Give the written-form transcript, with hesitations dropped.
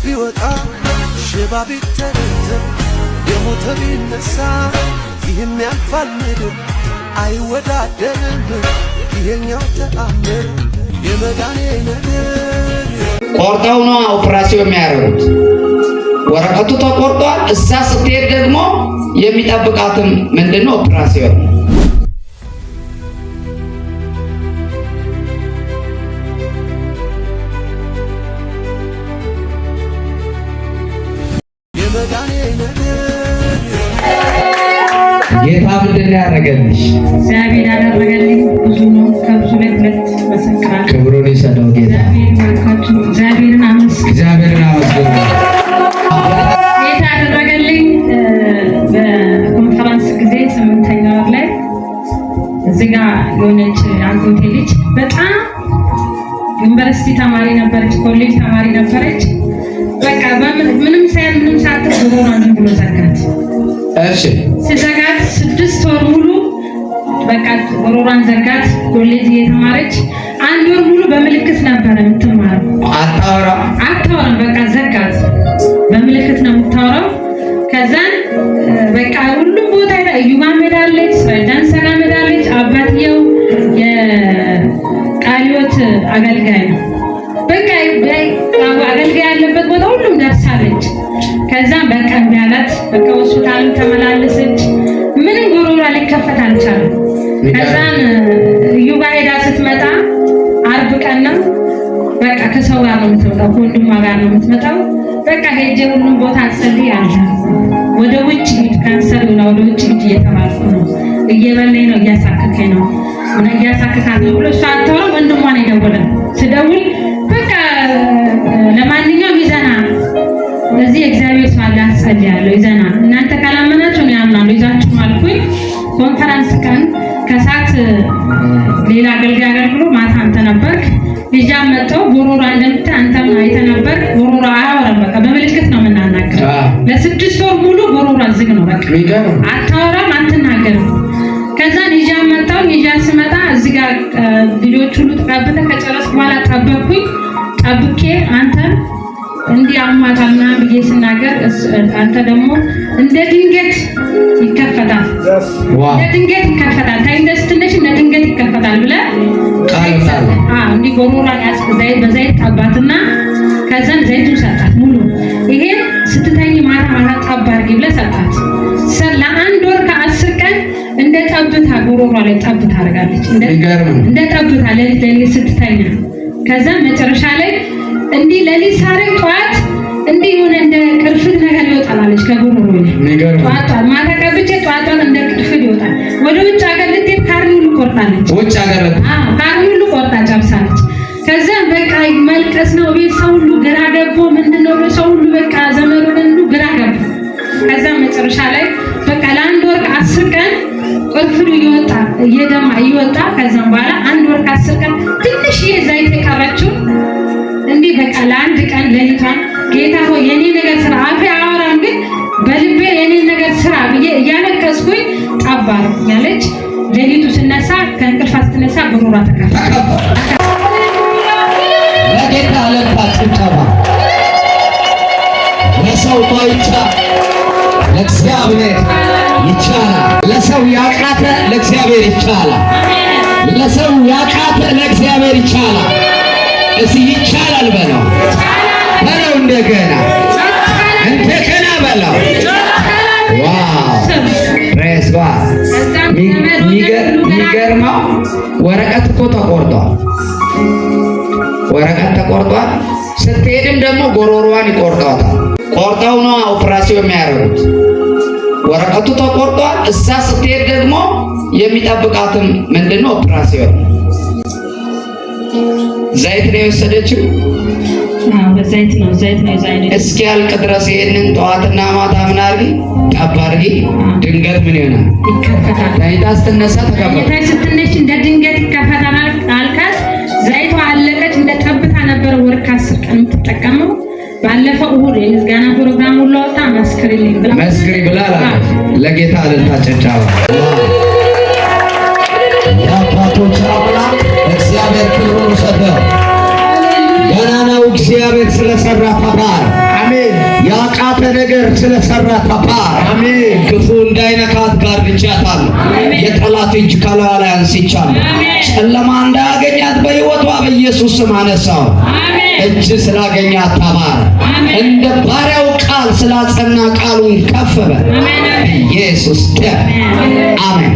ቢወጣ ሽባ ቢተረተር የሞተ ቢነሳ ይህም ያልፋል ምድር አይወዳደርም ይሄኛው ተአምር የመዳኔ ነገር ቆርጠው ነው ኦፕራሲዮን የሚያደርጉት። ወረቀቱ ተቆርጧል። እዛ ስትሄድ ደግሞ የሚጠብቃትም ምንድነው ኦፕራሲዮን። የመዳኔ ነገር ጌታ ምንድን ነው ያደረገልሽ? እግዚአብሔር ያደረገልኝ ብዙ ነው። ከብዙ ለግለት መሰከራ ክብሩን ይሰጠው ጌታ። እግዚአብሔርን አመስግኑ። እግዚአብሔርን አመስግኑ። ጌታ ያደረገልኝ በኮንፈረንስ ጊዜ 8ኛ ወር ላይ እዚህ ጋር የሆነች አጎቴ ልጅ በጣም ዩኒቨርሲቲ ተማሪ ነበረች፣ ኮሌጅ ተማሪ ነበረች። በቃ ምንም ሳትል ጉሮሯን ዝም ብሎ ዘጋት። እሺ ሲዘጋት 6 ወር ሙሉ በቃ ጉሮሯን ዘጋት። ኮሌጅ እየተማረች 1 ወር ሙሉ በምልክት ነበር የምትማረው። አታወራም በቃ ዘጋት። በምልክት ነው የምታወራው። ከዛን በቃ ሁሉም ቦታ ላይ እዩባ ሜዳለች፣ ዳንሳ ሜዳለች። አባትየው የቃሊዮት አገልጋይ ነው። በቃ አገልጋይ ያለበት ቦታ ሁሉም ደርሳለች። ከዛም በቃ ቢያላት በቃ ሆስፒታልም ተመላለሰች። ምንም ጉሮሯ ሊከፈት አልቻለም። ከዛን እዩባ ሄዳ ስትመጣ አርብ ቀን ነው በቃ ከሰው ጋር ነው የምትመጣው፣ ከወንድሟ ጋር ነው የምትመጣው። በቃ ሄጄ ሁሉም ቦታ አጸልይ አለ። ወደ ውጭ ሂድ ካንሰር ነው ወደ ውጭ ሂድ እየተባልኩ ነው። እየበለኝ ነው እያሳከከኝ ነው እና እያሳከካት ነው ብሎ እሷ አታወራም። ወንድሟ ነው የደወለው። ስደውል በቃ ለማንኛውም ይዘና እዚህ እግዚአብሔር ሰው አለ አጸልያለሁ ይዘና እናንተ ካላመናችሁ ነው ያምናሉ ይዛችሁ አልኩኝ። ኮንፈረንስ ቀን ከሰዓት ሌላ አገልጋይ አገልግሎ ማታ አንተ ነበርክ። ልጅ መጣው ጉሮሯ እንደምታ አንተም አይተህ ነበር። ጉሮሯ አያወራም በቃ በምልክት ነው የምናናገረው። ለ6 ወር ሙሉ ጉሮሯ ዝግ ነው በቃ አታወራም አትናገርም። ከዛ ልጅ መጣው። ልጅ ስመጣ እዚህ ጋር ልጆች ሁሉ ተቀብለ ከጨረስኩ በኋላ ጠበቅኩኝ። ጠብቄ አንተ እንዲህ አማታልና ብዬ ስናገር አንተ ደግሞ እንደ ድንገት ይከፈታል እንደ ድንገት ይከፈታል ታይንደስትነሽ እንደ ድንገት ይከፈታል ብለ እንዲህ ጎሮሯን ያስከዛይ በዘይት ቀባትና ከዛን ዘይቱን ሰጣት ሙሉ። ይሄን ስትተኝ ማታ ማታ ጠባርጊ ብለ ሰጣት። ሰላ 1 ወር ከ10 ቀን እንደ ጠብታ ጎሮሯ ላይ ጠብታ አድርጋለች። እንደ ጠብታ ለሊት ስትተኛ። ከዛን መጨረሻ ላይ እንዲህ ለሊት ሳረግ ጧት እንዲህ ሆነ እንደ ቅርፍት ነገር ይወጣላለች ከጉሮሮ ላይ ጧት ማታ ቀብቼ ጧት እንደ ቅርፍት ይወጣል። ወደ ውጭ ሀገር ልትሄድ ካርኒ ሁሉ ቆርጣለች። ውጭ ሀገር ካርኒ ሁሉ ቆርጣ ጨርሳለች። ከዛ በቃ መልቀስ ነው ቤት ሰው ሁሉ ግራ ገቦ ምንድነው ሰው ሁሉ በቃ ዘመዱ ሁሉ ግራ ገቦ። ከዛ መጨረሻ ላይ በቃ ለ1 ወር ከ10 ቀን ቅርፍቱ ይወጣ እየደማ ይወጣ። ከዛም በኋላ 1 ወር ከ10 ቀን ትንሽ ዘይት የቀረችው እንዲህ በቃ ለ1 ቀን ለሊቷን ጌታ ሆይ የኔ ነገር ስራ አፌ አወራም ግን በልቤ የኔ ነገር ስራ ብዬ እያለቀስኩኝ ጠባር ያለች። ለሊቱ ስነሳ ከእንቅልፏ ስትነሳ ጉሮሯ ተከፈተ። ለጌታ ለታችሁ ተባ ለሰው ማይቻ ለእግዚአብሔር ይቻላል። ለሰው ያቃተ ለእግዚአብሔር ይቻላል። ለሰው ያቃተ ለእግዚአብሔር ይቻላል። እዚህ ይቻላል በለው እንደገና በለው። ዋው ፕሬስ ጋድ። የሚገርመው ወረቀት እኮ ተቆርጧል። ስትሄድም ደግሞ ጎሮሮዋን ይቆርጧታል። ቆርጠው ነው ኦፕራሲዮን የሚያደርጉት። ወረቀቱ ተቆርጧል። እዛ ስትሄድ ደግሞ የሚጠብቃትም ምንድነው ኦፕራሲዮን። ዘይት ነው የወሰደችው። በዘይት ነው እስኪ ያልቅ ድረስ ይሄንን ጠዋትና ማታ ምን አድርጊ ጠብ አድርጊ። ድንገት ምን ይሆናል? ይከፈታል። ዘይት ስትነሳ ተከፈተ። ስትነሽ እንደ ድንገት ይከፈታል አልካት። ዘይቷ አለቀች። እንደ ጠብታ ነበር ወር ከ10 ቀን የምትጠቀመው። ባለፈው እሑድ የምስጋና ፕሮግራም ሁሉ ወጣ መስክሪልኝ ብላ ለጌታ አለታ ጨጫባ የአባቶች አምላክ እግዚአብሔር ክብሩን ሰጠው። ገናናው እግዚአብሔር ስለሰራ ተባረክ። ያቃተ ነገር ስለሰራ ተባር አሜን። ክፉ እንዳይነካት ጋርጃታለሁ። የጠላት እጅ ከላዋ ላይ አንስቻለሁ። ጨለማ እንዳያገኛት በሕይወቷ በኢየሱስ ስም አነሳው። እጅ ስላገኛት ተባር እንደ ባሪያው ቃል ስላጸና ቃሉን ከፍ በል ኢየሱስ ደም አሜን።